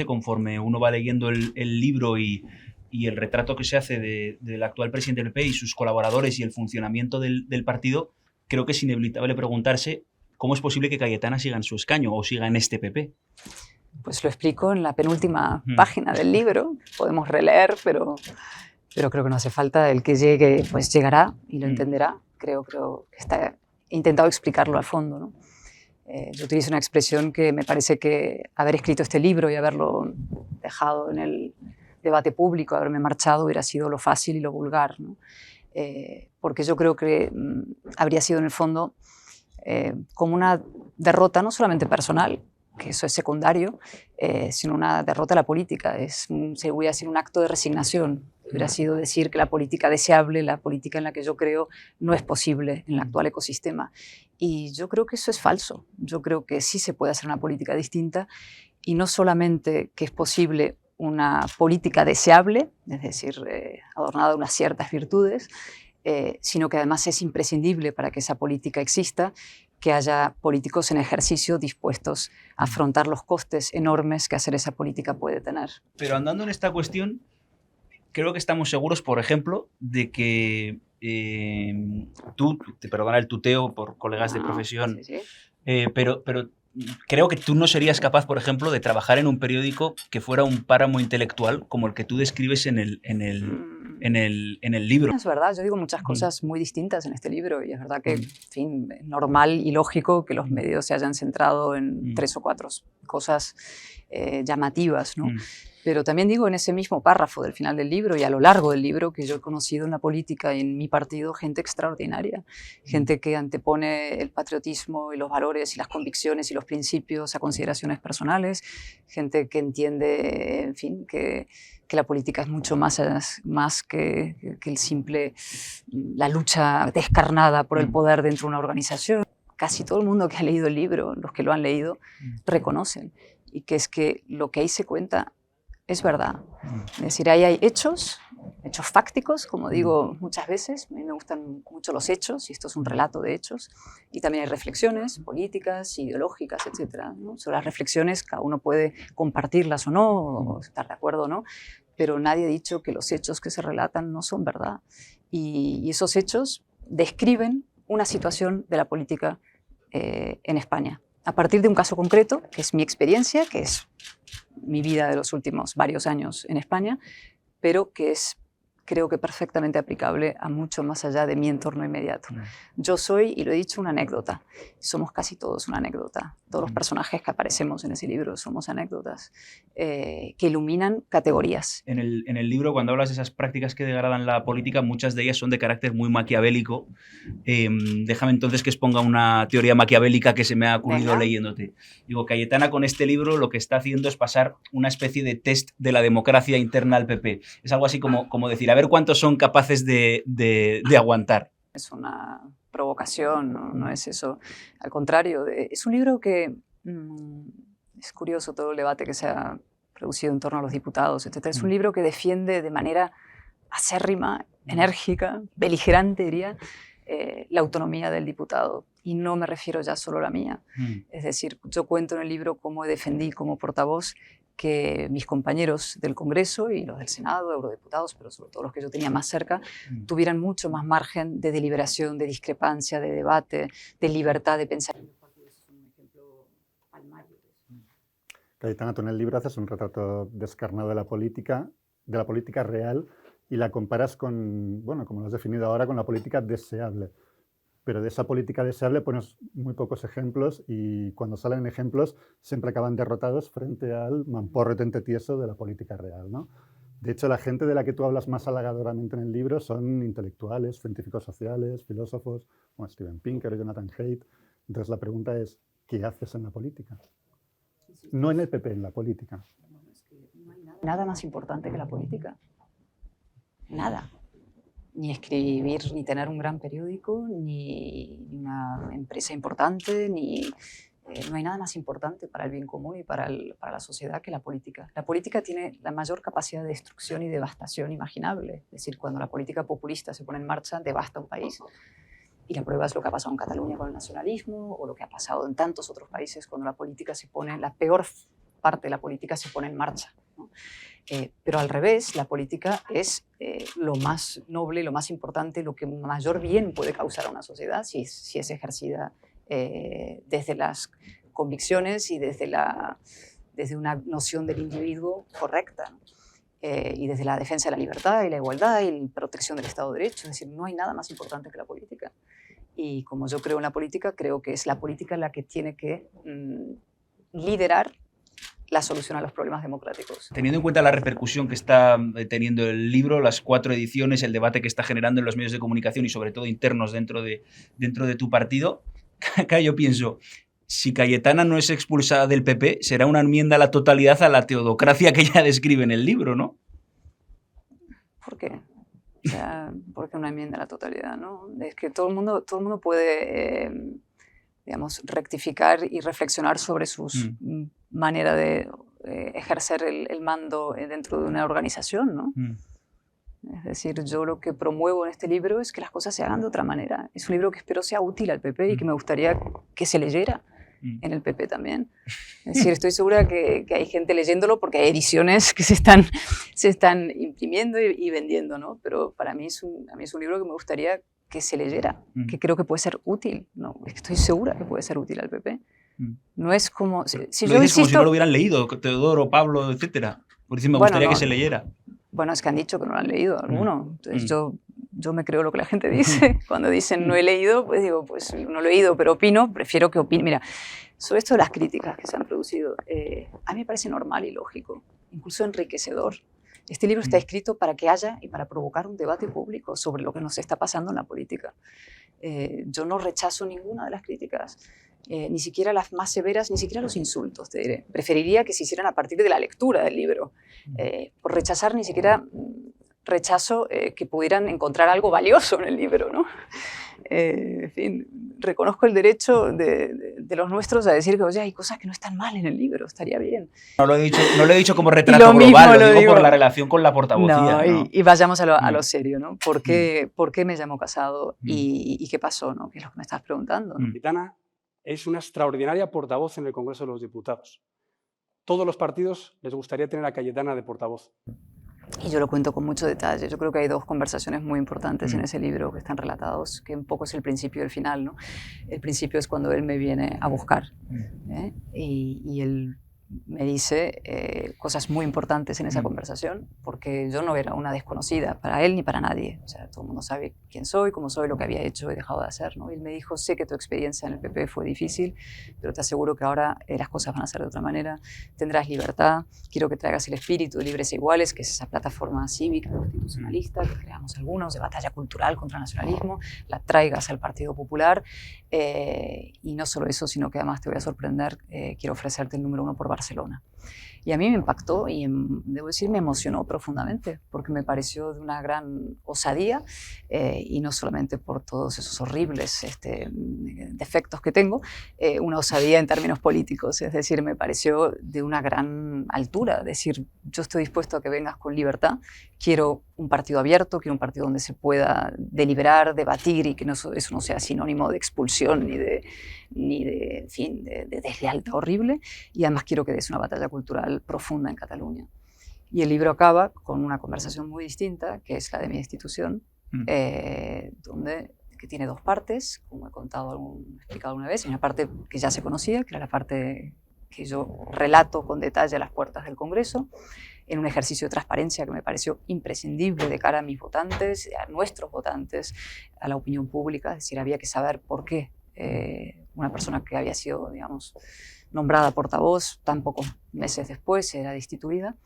conforme uno va leyendo el libro y el retrato que se hace del actual presidente del PP y sus colaboradores y el funcionamiento del partido, creo que es inevitable preguntarse cómo es posible que Cayetana siga en su escaño o siga en este PP. Pues lo explico en la penúltima página del libro. Podemos releer, pero creo que no hace falta. El que llegue, pues llegará y lo entenderá. Creo que he intentado explicarlo a fondo, ¿no? Yo utilizo una expresión que me parece que haber escrito este libro y haberlo dejado en el debate público, haberme marchado, hubiera sido lo fácil y lo vulgar, ¿no? Porque yo creo que habría sido en el fondo como una derrota no solamente personal, que eso es secundario, sino una derrota a la política. Se hubiera sido un acto de resignación. Hubiera sido decir que la política deseable, la política en la que yo creo, no es posible en el actual ecosistema. Y yo creo que eso es falso. Yo creo que sí se puede hacer una política distinta y no solamente que es posible una política deseable, es decir, adornada de unas ciertas virtudes, sino que además es imprescindible para que esa política exista que haya políticos en ejercicio dispuestos a afrontar los costes enormes que hacer esa política puede tener. Pero andando en esta cuestión, creo que estamos seguros, por ejemplo, de que tú, te perdona el tuteo por colegas de profesión, sí. Pero creo que tú no serías capaz, por ejemplo, de trabajar en un periódico que fuera un páramo intelectual como el que tú describes en el libro. Es verdad, yo digo muchas cosas muy distintas en este libro y es verdad que, en fin, es normal y lógico que los medios se hayan centrado en 3 o 4 cosas llamativas, ¿no? Pero también digo en ese mismo párrafo del final del libro y a lo largo del libro que yo he conocido en la política y en mi partido gente extraordinaria, gente que antepone el patriotismo y los valores y las convicciones y los principios a consideraciones personales, gente que entiende, en fin, que la política es mucho más que el simple, la lucha descarnada por el poder dentro de una organización. Casi todo el mundo que ha leído el libro, los que lo han leído, reconocen y que es que lo que ahí se cuenta es verdad. Es decir, ahí hay hechos fácticos, como digo muchas veces. A mí me gustan mucho los hechos y esto es un relato de hechos. Y también hay reflexiones políticas, ideológicas, etc., ¿no? Sobre las reflexiones cada uno puede compartirlas o no, o estar de acuerdo o no, pero nadie ha dicho que los hechos que se relatan no son verdad. Y esos hechos describen una situación de la política en España. A partir de un caso concreto, que es mi experiencia, que es mi vida de los últimos varios años en España, pero que es, creo que perfectamente aplicable a mucho más allá de mi entorno inmediato. Yo soy, y lo he dicho, una anécdota. Somos casi todos una anécdota. Todos los personajes que aparecemos en ese libro somos anécdotas que iluminan categorías. En el libro, cuando hablas de esas prácticas que degradan la política, muchas de ellas son de carácter muy maquiavélico. Déjame entonces que exponga una teoría maquiavélica que se me ha ocurrido leyéndote. Digo, Cayetana con este libro lo que está haciendo es pasar una especie de test de la democracia interna al PP. Es algo así como decir, a ver cuántos son capaces de aguantar. Es una provocación, no es eso. Al contrario, es un libro que es curioso todo el debate que se ha producido en torno a los diputados, etc. Es un libro que defiende de manera acérrima, enérgica, beligerante, diría, la autonomía del diputado. Y no me refiero ya solo a la mía. Es decir, yo cuento en el libro cómo defendí como portavoz que mis compañeros del Congreso y los del Senado, eurodiputados, pero sobre todo los que yo tenía más cerca, tuvieran mucho más margen de deliberación, de discrepancia, de debate, de libertad de pensamiento. Es un ejemplo palmario. Cayetana, tú en el libro haces un retrato descarnado de la política real y la comparas con, bueno, como lo has definido ahora, con la política deseable. Pero de esa política deseable pones muy pocos ejemplos y cuando salen ejemplos siempre acaban derrotados frente al mamporretente tieso de la política real, ¿no? De hecho, la gente de la que tú hablas más halagadoramente en el libro son intelectuales, científicos sociales, filósofos, como Steven Pinker, Jonathan Haidt. Entonces la pregunta es, ¿qué haces en la política? No en el PP, en la política. No hay nada más importante que la política. Nada. Ni escribir, ni tener un gran periódico, ni una empresa importante, no hay nada más importante para el bien común y para la sociedad que la política. La política tiene la mayor capacidad de destrucción y devastación imaginable. Es decir, cuando la política populista se pone en marcha, devasta un país. Y la prueba es lo que ha pasado en Cataluña con el nacionalismo o lo que ha pasado en tantos otros países cuando la política se pone, la peor parte de la política se pone en marcha, ¿no? Pero al revés, la política es lo más noble, lo más importante, lo que mayor bien puede causar a una sociedad si es ejercida desde las convicciones y desde una noción del individuo correcta, ¿no? Y desde la defensa de la libertad y la igualdad y la protección del Estado de Derecho. Es decir, no hay nada más importante que la política. Y como yo creo en la política, creo que es la política la que tiene que liderar la solución a los problemas democráticos. Teniendo en cuenta la repercusión que está teniendo el libro, las 4 ediciones, el debate que está generando en los medios de comunicación y sobre todo internos dentro de tu partido, acá yo pienso, si Cayetana no es expulsada del PP, será una enmienda a la totalidad a la teodocracia que ella describe en el libro, ¿no? ¿Por qué? O sea, ¿por qué una enmienda a la totalidad, no? Es que todo el mundo puede, digamos, rectificar y reflexionar sobre sus manera de ejercer el mando dentro de una organización, ¿no? Es decir, yo lo que promuevo en este libro es que las cosas se hagan de otra manera. Es un libro que espero sea útil al PP y que me gustaría que se leyera en el PP también. Es decir, estoy segura que hay gente leyéndolo porque hay ediciones que se están imprimiendo y vendiendo, ¿no? Pero para mí es un libro que me gustaría que se leyera, que creo que puede ser útil, ¿no? Estoy segura que puede ser útil al PP. No es como... Si lo yo dices insisto, como si no lo hubieran leído, Teodoro, Pablo, etcétera. Por decir, me gustaría que se leyera. Bueno, es que han dicho que no lo han leído alguno. Entonces yo me creo lo que la gente dice. Cuando dicen no he leído, pues digo, pues no lo he leído, pero opino, prefiero que opine. Mira, sobre esto de las críticas que se han producido, a mí me parece normal y lógico, incluso enriquecedor. Este libro está escrito para que haya y para provocar un debate público sobre lo que nos está pasando en la política. Yo no rechazo ninguna de las críticas, ni siquiera las más severas, ni siquiera los insultos, te diré. Preferiría que se hicieran a partir de la lectura del libro. Por rechazar, ni siquiera rechazo que pudieran encontrar algo valioso en el libro, ¿no? En fin, reconozco el derecho de los nuestros a decir que, oye, hay cosas que no están mal en el libro, estaría bien. No lo he dicho como retrato global, lo digo por la relación con la portavocía. No, y vayamos a lo serio, ¿no? ¿Por qué me llamo Casado y qué pasó, ¿no? Que es lo que me estás preguntando, ¿no? Cayetana es una extraordinaria portavoz en el Congreso de los Diputados. Todos los partidos les gustaría tener a Cayetana de portavoz. Y yo lo cuento con mucho detalle. Yo creo que hay 2 conversaciones muy importantes en ese libro que están relatados, que un poco es el principio y el final, ¿no? El principio es cuando él me viene a buscar, y él me dice cosas muy importantes en esa conversación, porque yo no era una desconocida para él ni para nadie. O sea, todo el mundo sabe quién soy, cómo soy, lo que había hecho y dejado de hacer, ¿no? Y él me dijo, sé que tu experiencia en el PP fue difícil, pero te aseguro que ahora las cosas van a ser de otra manera, tendrás libertad, quiero que traigas el espíritu de Libres e Iguales, que es esa plataforma cívica constitucionalista que creamos algunos, de batalla cultural contra el nacionalismo, la traigas al Partido Popular, y no solo eso, sino que además te voy a sorprender, quiero ofrecerte el número 1 por Barcelona. Y a mí me impactó y, debo decir, me emocionó profundamente, porque me pareció de una gran osadía, y no solamente por todos esos horribles defectos que tengo, una osadía en términos políticos, es decir, me pareció de una gran altura, decir, yo estoy dispuesto a que vengas con libertad, quiero un partido abierto, quiero un partido donde se pueda deliberar, debatir y que eso no sea sinónimo de expulsión ni de deslealtad horrible, y además quiero que des una batalla cultural profunda en Cataluña. Y el libro acaba con una conversación muy distinta, que es la de mi institución, que tiene 2 partes, como he explicado una vez, y una parte que ya se conocía, que era la parte que yo relato con detalle a las puertas del Congreso, en un ejercicio de transparencia que me pareció imprescindible de cara a mis votantes, a nuestros votantes, a la opinión pública. Es decir, había que saber por qué una persona que había sido, digamos, nombrada portavoz, tan pocos meses después era destituida.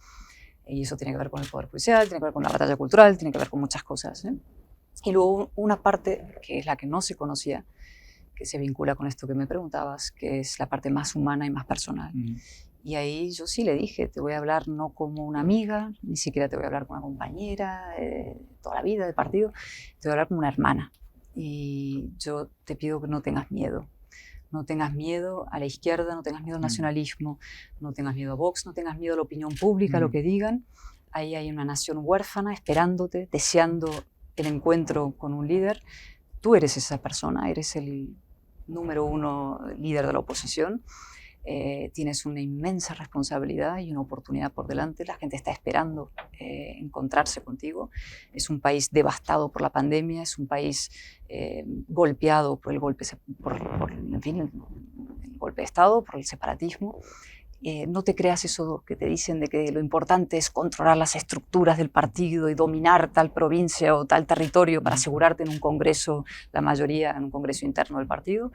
Y eso tiene que ver con el Poder Judicial, tiene que ver con la batalla cultural, tiene que ver con muchas cosas, ¿eh? Y luego una parte, que es la que no se conocía, que se vincula con esto que me preguntabas, que es la parte más humana y más personal. Y ahí yo sí le dije, te voy a hablar no como una amiga, ni siquiera te voy a hablar como una compañera, toda la vida de partido, te voy a hablar como una hermana. Y yo te pido que no tengas miedo. No tengas miedo a la izquierda, no tengas miedo al nacionalismo, no tengas miedo a Vox, no tengas miedo a la opinión pública, a lo que digan. Ahí hay una nación huérfana esperándote, deseando el encuentro con un líder. Tú eres esa persona, eres el número 1 líder de la oposición. tienes una inmensa responsabilidad y una oportunidad por delante. La gente está esperando encontrarse contigo. Es un país devastado por la pandemia, es un país golpeado por el golpe, en fin, el golpe de Estado, por el separatismo. No te creas eso que te dicen de que lo importante es controlar las estructuras del partido y dominar tal provincia o tal territorio para asegurarte en un congreso, la mayoría en un congreso interno del partido.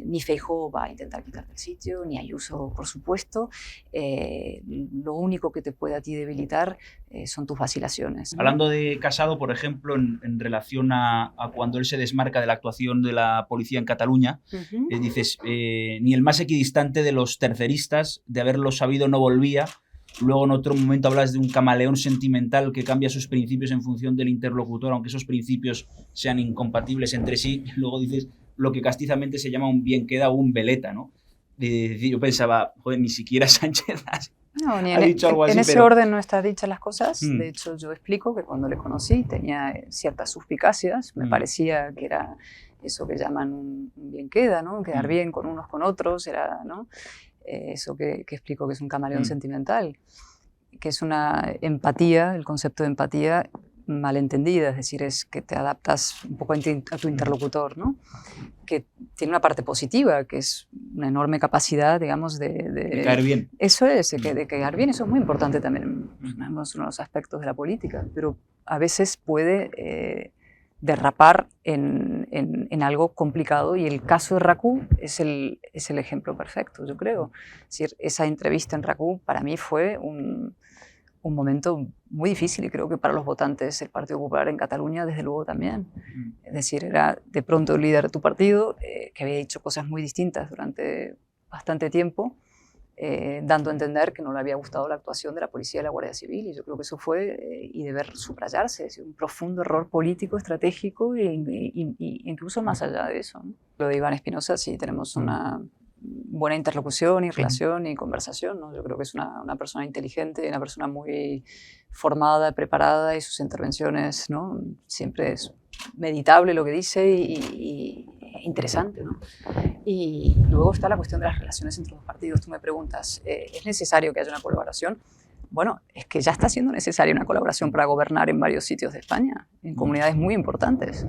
Ni Feijóo va a intentar quitarte el sitio, ni Ayuso, por supuesto. Lo único que te puede a ti debilitar son tus vacilaciones, ¿no? Hablando de Casado, por ejemplo, en relación a cuando él se desmarca de la actuación de la policía en Cataluña, dices, ni el más equidistante de los terceristas, de haberlo sabido, no volvía. Luego en otro momento hablas de un camaleón sentimental que cambia sus principios en función del interlocutor, aunque esos principios sean incompatibles entre sí. Luego dices lo que castizamente se llama un bien queda o un veleta, ¿no? Yo pensaba, joder, ni siquiera Sánchez ha dicho algo así. En ese orden no están dichas las cosas. De hecho, yo explico que cuando le conocí tenía ciertas suspicacias. Me parecía que era eso que llaman un bien queda, ¿no? Quedar bien con unos con otros, era, ¿no? Eso que explico que es un camaleón sentimental, que es una empatía, el concepto de empatía malentendida, es decir, es que te adaptas un poco a tu interlocutor, ¿no? Que tiene una parte positiva, que es una enorme capacidad, digamos, de caer bien. Eso es, de caer bien, eso es muy importante también, es uno de los aspectos de la política, pero a veces puede derrapar en algo complicado, y el caso de RACU es el ejemplo perfecto, yo creo. Es decir, esa entrevista en RACU para mí fue un momento muy difícil, y creo que para los votantes del Partido Popular en Cataluña desde luego también. Es decir, era de pronto el líder de tu partido, que había dicho cosas muy distintas durante bastante tiempo, dando a entender que no le había gustado la actuación de la policía y la Guardia Civil, y yo creo que eso fue, y deber subrayarse, es un profundo error político, estratégico, e incluso más allá de eso, ¿no? Lo de Iván Espinosa, sí tenemos una buena interlocución y relación y conversación, ¿no? Yo creo que es una persona inteligente, una persona muy formada, preparada, y sus intervenciones, ¿no? Siempre es meditable lo que dice y interesante, ¿no? Y luego está la cuestión de las relaciones entre los partidos. Tú me preguntas, ¿es necesario que haya una colaboración? Bueno, es que ya está siendo necesaria una colaboración para gobernar en varios sitios de España, en comunidades muy importantes.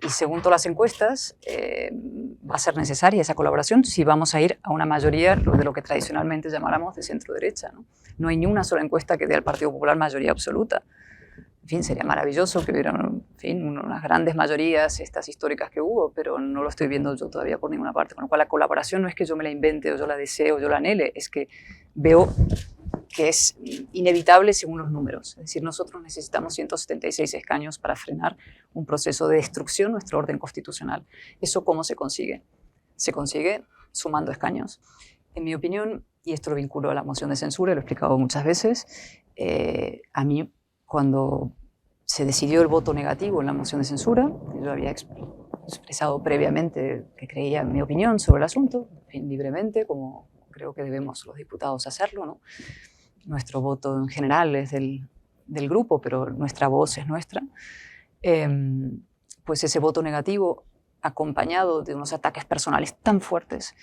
Y según todas las encuestas, va a ser necesaria esa colaboración si vamos a ir a una mayoría de lo que tradicionalmente llamáramos de centro-derecha, ¿no? No hay ni una sola encuesta que dé al Partido Popular mayoría absoluta. En fin, sería maravilloso que hubiera, en fin, unas grandes mayorías, estas históricas que hubo, pero no lo estoy viendo yo todavía por ninguna parte. Con lo cual, la colaboración no es que yo me la invente o yo la desee o yo la anhele, es que veo que es inevitable según los números. Es decir, nosotros necesitamos 176 escaños para frenar un proceso de destrucción de nuestro orden constitucional. ¿Eso cómo se consigue? Se consigue sumando escaños. En mi opinión, y esto lo vinculo a la moción de censura, lo he explicado muchas veces, a mí, cuando se decidió el voto negativo en la moción de censura, yo había expresado previamente que creía en mi opinión sobre el asunto, en fin, libremente, como creo que debemos los diputados hacerlo, ¿no? Nuestro voto en general es del grupo, pero nuestra voz es nuestra. Pues ese voto negativo, acompañado de unos ataques personales tan fuertes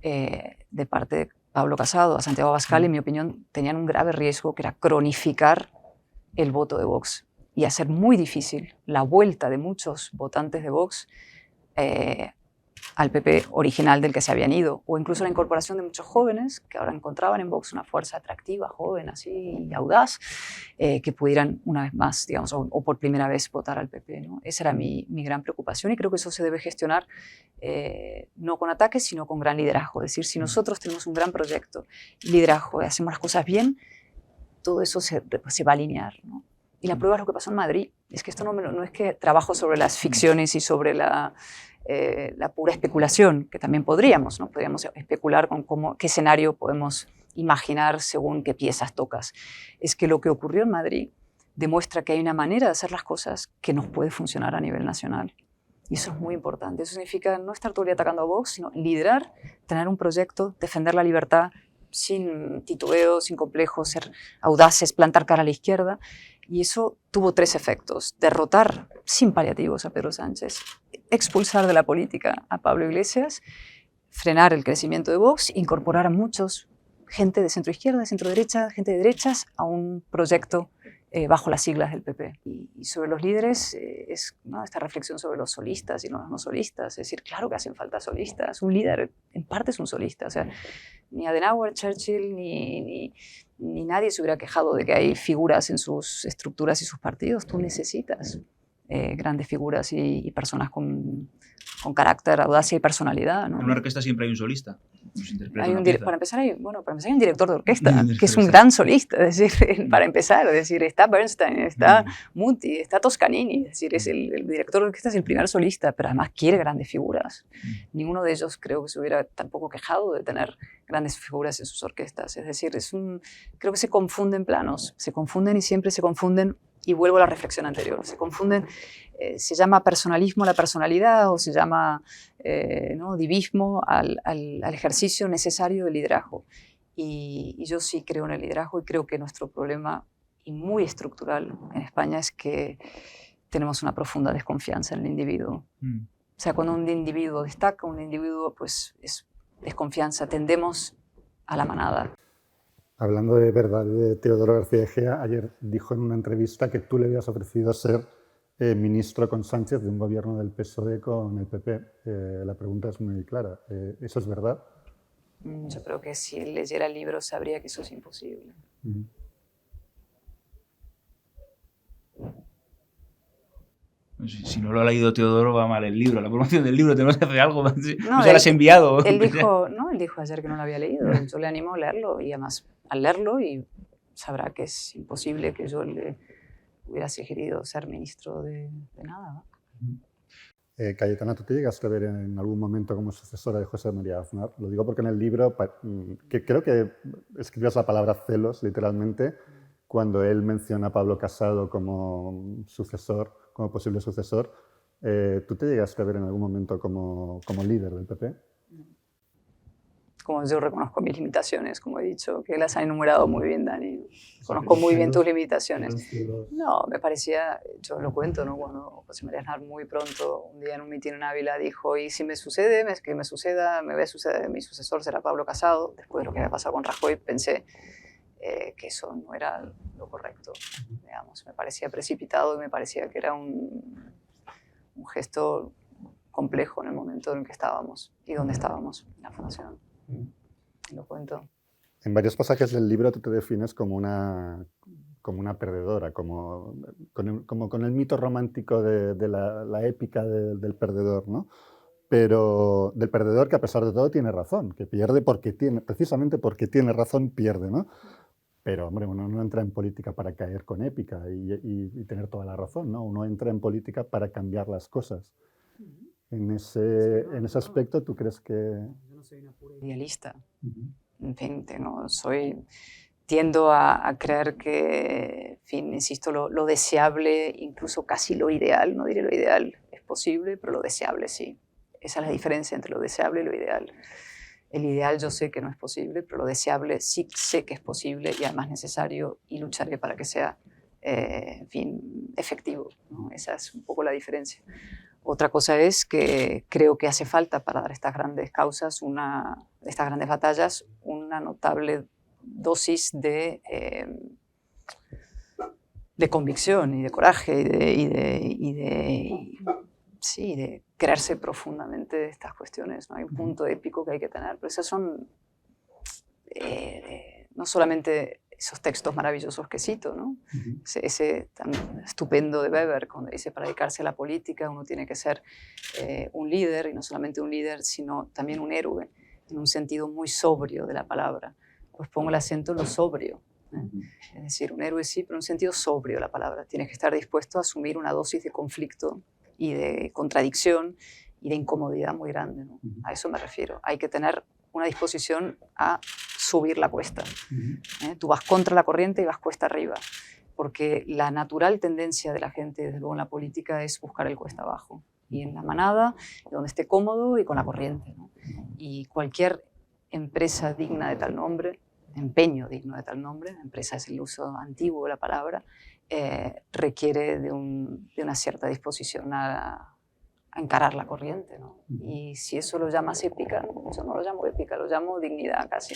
de parte de Pablo Casado a Santiago Abascal, en mi opinión, tenían un grave riesgo, que era cronificar el voto de Vox y hacer muy difícil la vuelta de muchos votantes de Vox al PP original del que se habían ido, o incluso la incorporación de muchos jóvenes que ahora encontraban en Vox una fuerza atractiva, joven, así, y audaz, que pudieran una vez más, digamos, o por primera vez votar al PP, ¿no? Esa era mi gran preocupación, y creo que eso se debe gestionar no con ataques, sino con gran liderazgo. Es decir, si nosotros tenemos un gran proyecto, liderazgo, y hacemos las cosas bien, todo eso se va a alinear, ¿no? Y la prueba es lo que pasó en Madrid. Es que esto no es que trabajo sobre las ficciones y sobre la pura especulación, que también podríamos, ¿no? Podríamos especular con qué escenario podemos imaginar según qué piezas tocas. Es que lo que ocurrió en Madrid demuestra que hay una manera de hacer las cosas que nos puede funcionar a nivel nacional. Y eso es muy importante. Eso significa no estar todo el día atacando a Vox, sino liderar, tener un proyecto, defender la libertad sin titubeo, sin complejos, ser audaces, plantar cara a la izquierda. Y eso tuvo 3 efectos: derrotar sin paliativos a Pedro Sánchez, expulsar de la política a Pablo Iglesias, frenar el crecimiento de Vox, incorporar a muchos, gente de centro-izquierda, centro-derecha, gente de derechas, a un proyecto bajo las siglas del PP. Y sobre los líderes, ¿no?, esta reflexión sobre los solistas y los no solistas. Es decir, claro que hacen falta solistas. Un líder, en parte, es un solista. O sea, ni Adenauer, Churchill, ni nadie se hubiera quejado de que hay figuras en sus estructuras y sus partidos. Tú necesitas grandes figuras y personas con carácter, audacia y personalidad, ¿no? En una orquesta siempre hay un solista. Para empezar hay un director de orquesta, que es un gran solista, es decir, para empezar, es decir, está Bernstein, está Muti, está Toscanini, es decir, el director de orquesta es el primer solista, pero además quiere grandes figuras. Ninguno de ellos creo que se hubiera tampoco quejado de tener grandes figuras en sus orquestas, es decir, creo que se confunden planos, se confunden y siempre se confunden. Y vuelvo a la reflexión anterior, se confunden, se llama personalismo a la personalidad o se llama ¿no?, divismo al ejercicio necesario del liderazgo. Y yo sí creo en el liderazgo y creo que nuestro problema, y muy estructural en España, es que tenemos una profunda desconfianza en el individuo. O sea, cuando un individuo destaca, un individuo pues es desconfianza, tendemos a la manada. Hablando de verdad de Teodoro García Egea, ayer dijo en una entrevista que tú le habías ofrecido ser ministro con Sánchez de un gobierno del PSOE con el PP. La pregunta es muy clara. ¿Eso es verdad? Yo creo que si él leyera el libro sabría que eso es imposible. Si no lo ha leído Teodoro, va mal el libro. La promoción del libro, tenemos que hacer algo. No se lo has enviado. Él dijo ayer que no lo había leído. Yo le animo a leerlo y además al leerlo y sabrá que es imposible que yo le hubiera sugerido ser ministro de nada, ¿no? Cayetana, ¿tú te llegaste a ver en algún momento como sucesora de José María Aznar? Lo digo porque en el libro, que creo que escribías la palabra celos, literalmente, cuando él menciona a Pablo Casado como sucesor, como posible sucesor. ¿Tú te llegaste a ver en algún momento como líder del PP? Como yo reconozco mis limitaciones, como he dicho, que las ha enumerado muy bien, Dani. Conozco muy bien tus limitaciones. No, me parecía, yo lo cuento, ¿no?, cuando José María Aznar muy pronto, un día en un mitin en Ávila, dijo, y si me sucede, que me suceda, me ve suceder, mi sucesor será Pablo Casado. Después de lo que había pasado con Rajoy, pensé que eso no era lo correcto, digamos. Me parecía precipitado y me parecía que era un gesto complejo en el momento en el que estábamos y donde estábamos en la Fundación. Lo cuento. En varios pasajes del libro tú te defines como una perdedora, como con el mito romántico de la épica del perdedor, ¿no? Pero del perdedor que a pesar de todo tiene razón, que pierde precisamente porque tiene razón, pierde, ¿no? Pero, hombre, uno no entra en política para caer con épica y tener toda la razón, ¿no? Uno entra en política para cambiar las cosas. En ese aspecto, ¿tú crees que...? Yo no soy una pura idealista. En fin, tiendo a creer que, en fin, insisto, lo deseable, incluso casi lo ideal, no diré lo ideal, es posible, pero lo deseable sí. Esa es la diferencia entre lo deseable y lo ideal. El ideal yo sé que no es posible, pero lo deseable sí sé que es posible y además necesario, y lucharé para que sea, en fin, efectivo, ¿no? Esa es un poco la diferencia. Otra cosa es que creo que hace falta para dar estas grandes causas, estas grandes batallas, una notable dosis de convicción y de coraje y de creerse profundamente de estas cuestiones, ¿no? Hay un punto épico que hay que tener, pero esos son no solamente esos textos maravillosos que cito, ¿no? Ese tan estupendo de Weber, cuando dice, para dedicarse a la política uno tiene que ser un líder, y no solamente un líder, sino también un héroe, en un sentido muy sobrio de la palabra. Pues pongo el acento en lo sobrio, ¿eh? Es decir, un héroe sí, pero en un sentido sobrio de la palabra. Tienes que estar dispuesto a asumir una dosis de conflicto y de contradicción y de incomodidad muy grande, ¿no? A eso me refiero. Hay que tener una disposición a subir la cuesta. Tú vas contra la corriente y vas cuesta arriba, porque la natural tendencia de la gente, desde luego en la política, es buscar el cuesta abajo, y en la manada, donde esté cómodo y con la corriente, ¿no? Y cualquier empresa digna de tal nombre, empeño digno de tal nombre, empresa es el uso antiguo de la palabra, requiere de una cierta disposición a encarar la corriente, ¿no? Y si eso lo llamas épica, yo no lo llamo épica, lo llamo dignidad casi.